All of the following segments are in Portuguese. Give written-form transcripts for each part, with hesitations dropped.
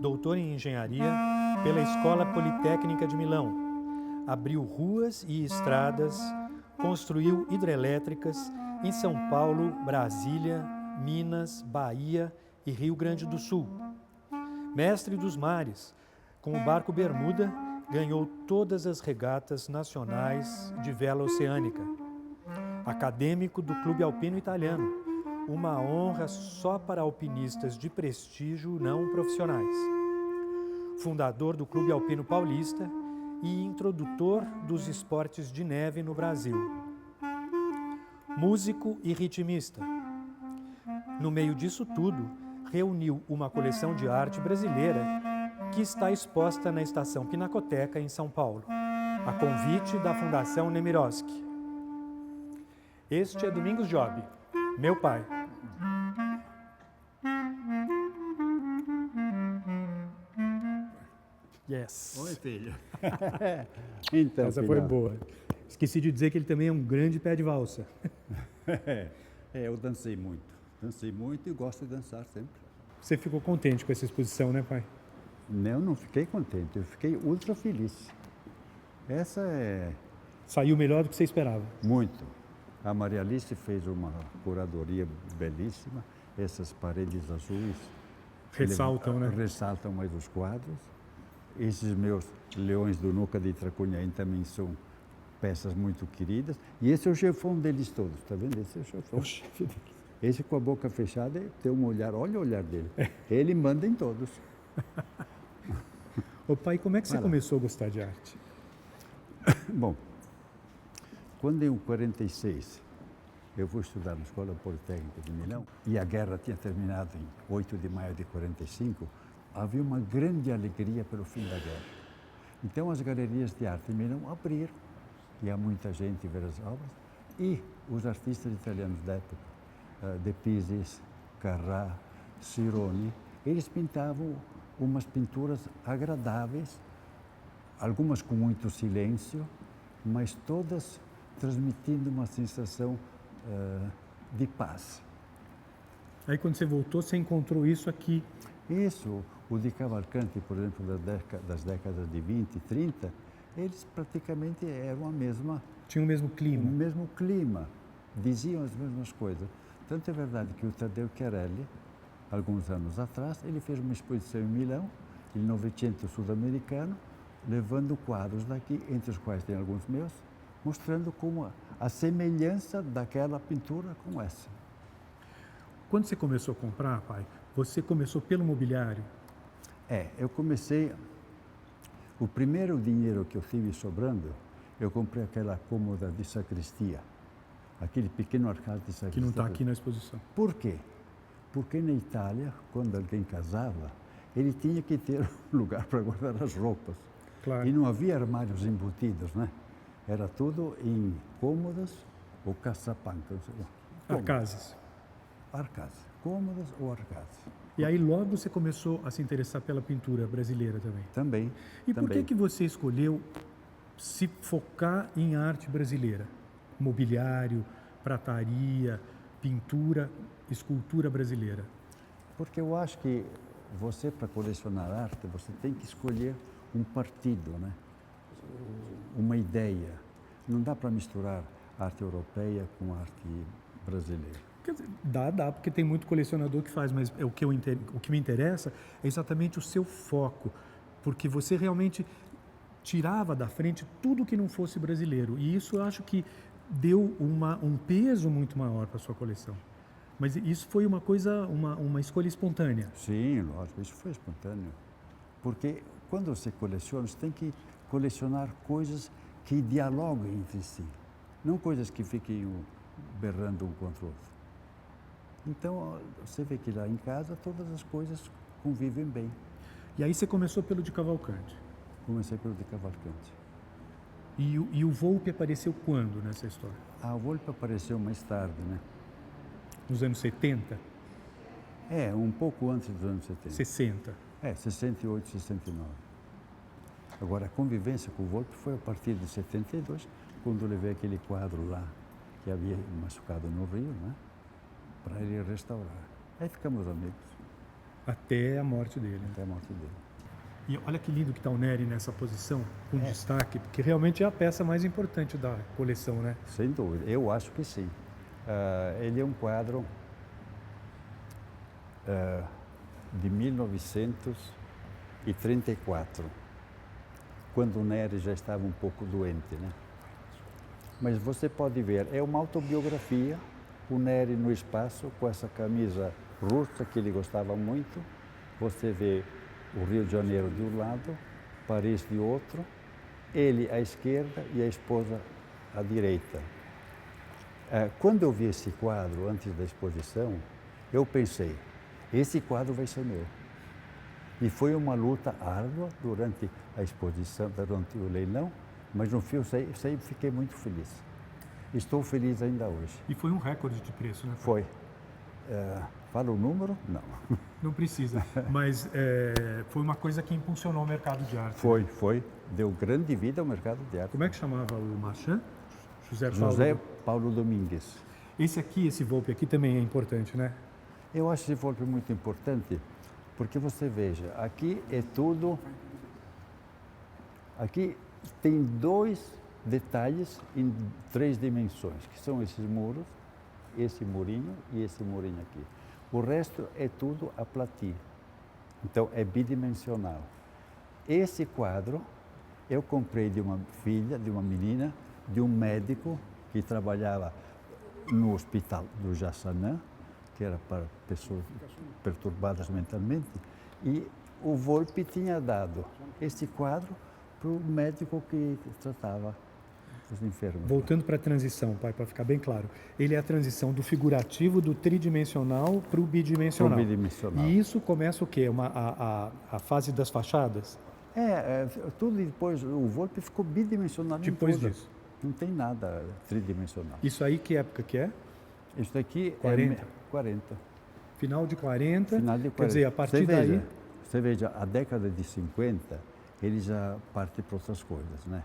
Doutor em Engenharia pela Escola Politécnica de Milão. Abriu ruas e estradas, construiu hidrelétricas em São Paulo, Brasília, Minas, Bahia e Rio Grande do Sul. Mestre dos mares, com o barco Bermuda, ganhou todas as regatas nacionais de vela oceânica. Acadêmico do Clube Alpino Italiano, uma honra só para alpinistas de prestígio não profissionais. Fundador do Clube Alpino Paulista e introdutor dos esportes de neve no Brasil. Músico e ritmista. No meio disso tudo, reuniu uma coleção de arte brasileira que está exposta na Estação Pinacoteca, em São Paulo, a convite da Fundação Nemirovsky. Este é Domingos Job, meu pai. Yes. Oi, filho. Então, essa foi boa. Esqueci de dizer que ele também é um grande pé de valsa. Eu dancei muito e gosto de dançar sempre. Você ficou contente com essa exposição, né, pai? Eu não fiquei contente, eu fiquei ultra feliz. Essa é... Saiu melhor do que você esperava. Muito. A Maria Alice fez uma curadoria belíssima, essas paredes azuis... Ressaltam, né? Ressaltam mais os quadros. Esses meus leões do Nuca de Tracunhaém também são peças muito queridas. E esse é o chefão deles todos, tá vendo? Esse é o chefão. O chefe deles. Esse com a boca fechada tem um olhar, olha o olhar dele. Ele manda em todos. Ô pai, como é que você começou a gostar de arte? Bom, quando em 46 eu fui estudar na Escola Politécnica de Milão e a guerra tinha terminado em 8 de maio de 45, havia uma grande alegria pelo fim da guerra. Então as galerias de arte em Milão abriram, e há muita gente ver as obras, e os artistas italianos da época, De Pisis, Carrà, Cironi, eles pintavam umas pinturas agradáveis, algumas com muito silêncio, mas todas transmitindo uma sensação de paz. Aí quando você voltou, você encontrou isso aqui. Isso, o de Cavalcanti, por exemplo, das décadas de 20 e 30, eles praticamente eram a mesma... Tinha o mesmo clima. O mesmo clima, diziam as mesmas coisas. Tanto é verdade que o Taddeo Chiarelli, alguns anos atrás, ele fez uma exposição em Milão, il Novecento sul-americano, levando quadros daqui, entre os quais tem alguns meus, mostrando como a semelhança daquela pintura com essa. Quando você começou a comprar, pai, você começou pelo mobiliário? Eu comecei... O primeiro dinheiro que eu tive sobrando, eu comprei aquela cômoda de sacristia, aquele pequeno arcade de sacristia. Que não está aqui na exposição. Por quê? Porque na Itália, quando alguém casava, ele tinha que ter um lugar para guardar as roupas. Claro. E não havia armários embutidos, né? Era tudo em cômodas ou caçapancas. Arcases. Arcases. Cômodas ou arcases. E aí logo você começou a se interessar pela pintura brasileira também? Também. E por que você escolheu se focar em arte brasileira? Mobiliário, prataria, pintura, escultura brasileira? Porque eu acho que você, para colecionar arte, você tem que escolher um partido, né? Uma ideia. Não dá para misturar arte europeia com arte brasileira. Quer dizer, dá, porque tem muito colecionador que faz, mas o que me interessa é exatamente o seu foco, porque você realmente tirava da frente tudo que não fosse brasileiro, e isso eu acho que deu um peso muito maior para a sua coleção. Mas isso foi uma coisa, uma escolha espontânea? Sim, lógico, isso foi espontâneo. Porque quando você coleciona, você tem que colecionar coisas que dialoguem entre si, não coisas que fiquem berrando um contra o outro. Então, você vê que lá em casa todas as coisas convivem bem. E aí você começou pelo de Cavalcanti? Comecei pelo de Cavalcanti. E o Volpi apareceu quando nessa história? A Volpi apareceu mais tarde, né? Nos anos 70? Um pouco antes dos anos 70. 60? 68, 69. Agora, a convivência com o Volpi foi a partir de 72, quando eu levei aquele quadro lá que havia machucado no rio, né? Para ele restaurar. Aí ficamos amigos Até a morte dele. até a morte dele. E olha que lindo que está o Neri nessa posição, com destaque, porque realmente é a peça mais importante da coleção, né? Sem dúvida, eu acho que sim. Ele é um quadro de 1934, quando o Neri já estava um pouco doente, né? Mas você pode ver, é uma autobiografia, o Neri no espaço, com essa camisa russa que ele gostava muito. Você vê o Rio de Janeiro de um lado, Paris de outro, ele à esquerda e a esposa à direita. Quando eu vi esse quadro antes da exposição, eu pensei, esse quadro vai ser meu. E foi uma luta árdua durante a exposição, durante o leilão, mas no fim eu fiquei muito feliz. Estou feliz ainda hoje. E foi um recorde de preço, né? Foi. Fala o número? Não. Não precisa, mas foi uma coisa que impulsionou o mercado de arte. Foi. Deu grande vida ao mercado de arte. Como é que chamava o marchand? José Paulo Domingues. Esse Volpe aqui também é importante, né? Eu acho esse Volpe muito importante, porque você veja, aqui é tudo... Aqui tem dois detalhes em 3 dimensões, que são esses muros, esse murinho e esse murinho aqui. O resto é tudo aplati. Então, é bidimensional. Esse quadro eu comprei de uma filha, de uma menina, de um médico que trabalhava no hospital do Jaçanã, que era para pessoas perturbadas mentalmente, e o Volpe tinha dado esse quadro para o médico que tratava os enfermos. Voltando para a transição, pai, para ficar bem claro, ele é a transição do figurativo, do tridimensional para o bidimensional. Pro bidimensional. E isso começa o quê? A fase das fachadas? Tudo depois, o Volpe ficou bidimensional em Depois tudo. disso. Não tem nada tridimensional. Isso aí, que época que é? Isso daqui 40. é 40. Final de 40. Final de 40. Quer dizer, a partir daí... Você veja, a década de 50, ele já parte para outras coisas, né?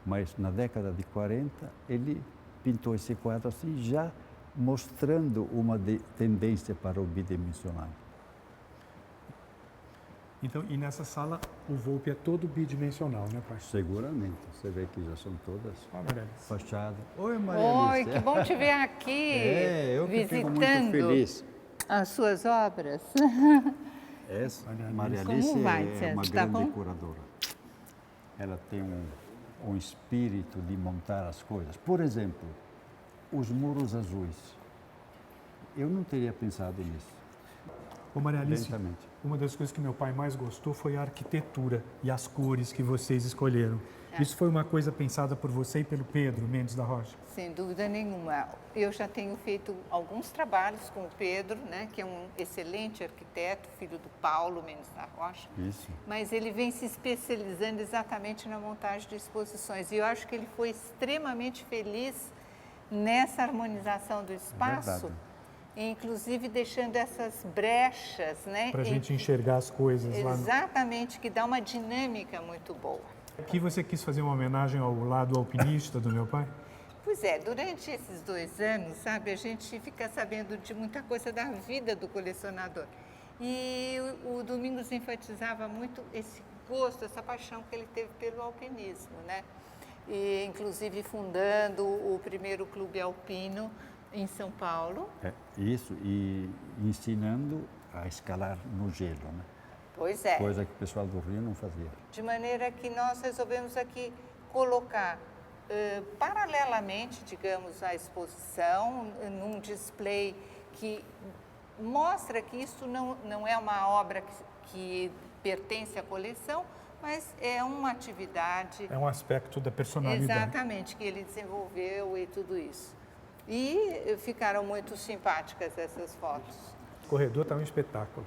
Mas na década de 40, ele pintou esse quadro assim, já mostrando uma tendência para o bidimensional. Então, e nessa sala, o Volpe é todo bidimensional, né, pai? Seguramente. Você vê que já são todas fachadas. Oi, Maria Oi, Alice. que bom te ver aqui, Eu que fico muito visitando feliz. as suas obras. Essa, Maria Maria Como Alice vai, é César? uma Tá grande bom? curadora. Ela tem um espírito de montar as coisas. Por exemplo, os muros azuis. Eu não teria pensado nisso. Ô, Maria Alice, Lentamente. uma das coisas que meu pai mais gostou foi a arquitetura e as cores que vocês escolheram. Isso foi uma coisa pensada por você e pelo Pedro Mendes da Rocha? Sem dúvida nenhuma. Eu já tenho feito alguns trabalhos com o Pedro, né, que é um excelente arquiteto, filho do Paulo Mendes da Rocha. Isso. Mas ele vem se especializando exatamente na montagem de exposições. E eu acho que ele foi extremamente feliz nessa harmonização do espaço, inclusive deixando essas brechas, né? Para a gente enxergar as coisas lá. Exatamente, que dá uma dinâmica muito boa. Aqui você quis fazer uma homenagem ao lado alpinista do meu pai? Pois é, durante esses 2 anos, sabe, a gente fica sabendo de muita coisa da vida do colecionador. E o Domingos enfatizava muito esse gosto, essa paixão que ele teve pelo alpinismo, né? E, inclusive fundando o primeiro clube alpino em São Paulo. Isso, e ensinando a escalar no gelo, né? Pois é. Coisa que o pessoal do Rio não fazia. De maneira que nós resolvemos aqui colocar paralelamente, digamos, à exposição, num display que mostra que isso não é uma obra que pertence à coleção, mas é uma atividade... É um aspecto da personalidade. Exatamente, que ele desenvolveu e tudo isso. E ficaram muito simpáticas essas fotos. O corredor está um espetáculo.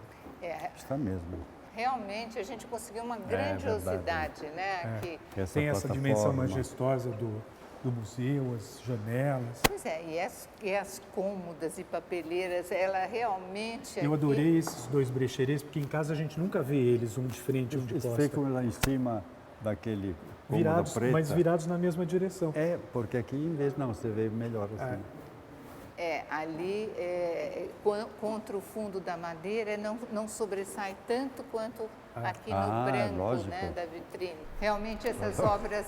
Está mesmo. Realmente a gente conseguiu uma grandiosidade, né? Aqui. Tem essa dimensão majestosa do museu, as janelas. Pois é, e as cômodas e papeleiras, ela realmente... Eu adorei esses 2 brecheiros, porque em casa a gente nunca vê eles, um de frente e um de Eles costa. ficam lá em cima daquele Virados, preta. mas virados na mesma direção. É, porque aqui em vez não, você vê melhor assim. Ali, contra o fundo da madeira, não sobressai tanto quanto aqui no branco, lógico. né, da vitrine. Realmente essas obras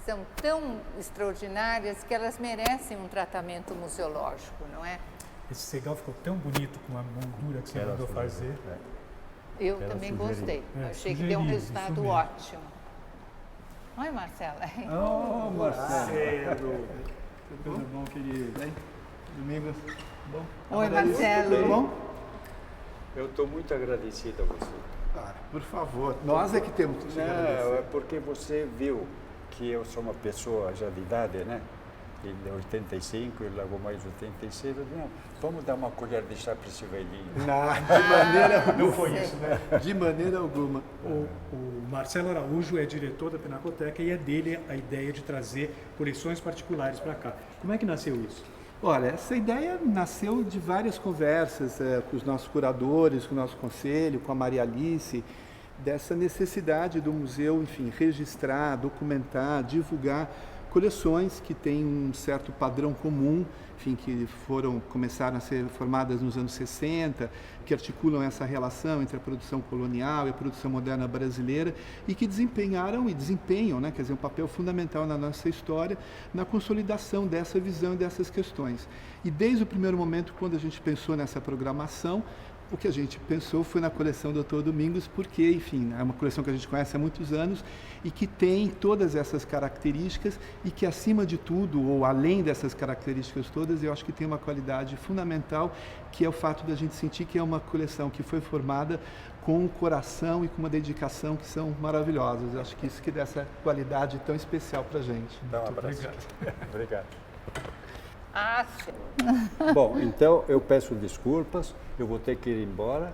são tão extraordinárias que elas merecem um tratamento museológico, não é? Esse cegal ficou tão bonito com a moldura que você mandou fazer. Eu também gostei. Achei que deu um resultado ótimo. Oi, Marcela. Oh, Marcelo. Tudo bom, querido? Domingos, bom? Oi, Marcelo. Tudo bom? Eu estou muito agradecido a você. Ah, por favor, nós é que temos que te agradecer. Não, é porque você viu que eu sou uma pessoa já de idade, né? Ele é 85 e logo mais 86. Eu disse, não, vamos dar uma colher de chá para esse velhinho. De maneira alguma. Não foi isso, né? De maneira alguma. O Marcelo Araújo é diretor da Pinacoteca e é dele a ideia de trazer coleções particulares para cá. Como é que nasceu isso? Olha, essa ideia nasceu de várias conversas com os nossos curadores, com o nosso conselho, com a Maria Alice, dessa necessidade do museu, enfim, registrar, documentar, divulgar coleções que têm um certo padrão comum, enfim, que começaram a ser formadas nos anos 60, que articulam essa relação entre a produção colonial e a produção moderna brasileira e que desempenharam e desempenham, né, quer dizer, um papel fundamental na nossa história, na consolidação dessa visão e dessas questões. E desde o primeiro momento, quando a gente pensou nessa programação, o que a gente pensou foi na coleção do Dr. Domingos, porque, enfim, é uma coleção que a gente conhece há muitos anos e que tem todas essas características e que, acima de tudo, ou além dessas características todas, eu acho que tem uma qualidade fundamental, que é o fato da gente sentir que é uma coleção que foi formada com um coração e com uma dedicação que são maravilhosas. Eu acho que isso que dá essa qualidade tão especial para a gente. Dá um abraço. Obrigado. Sim. Bom, então eu peço desculpas, eu vou ter que ir embora.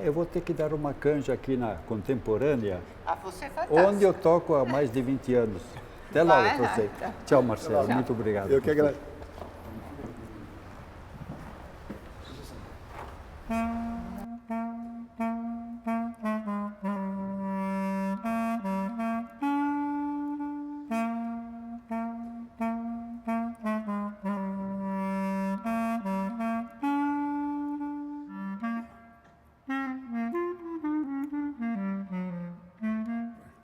Eu vou ter que dar uma canja aqui na Contemporânea, Você é fantástico. onde eu toco há mais de 20 anos. Até logo para você. Tchau, Marcelo. Tchau. Muito obrigado. Eu que agradeço.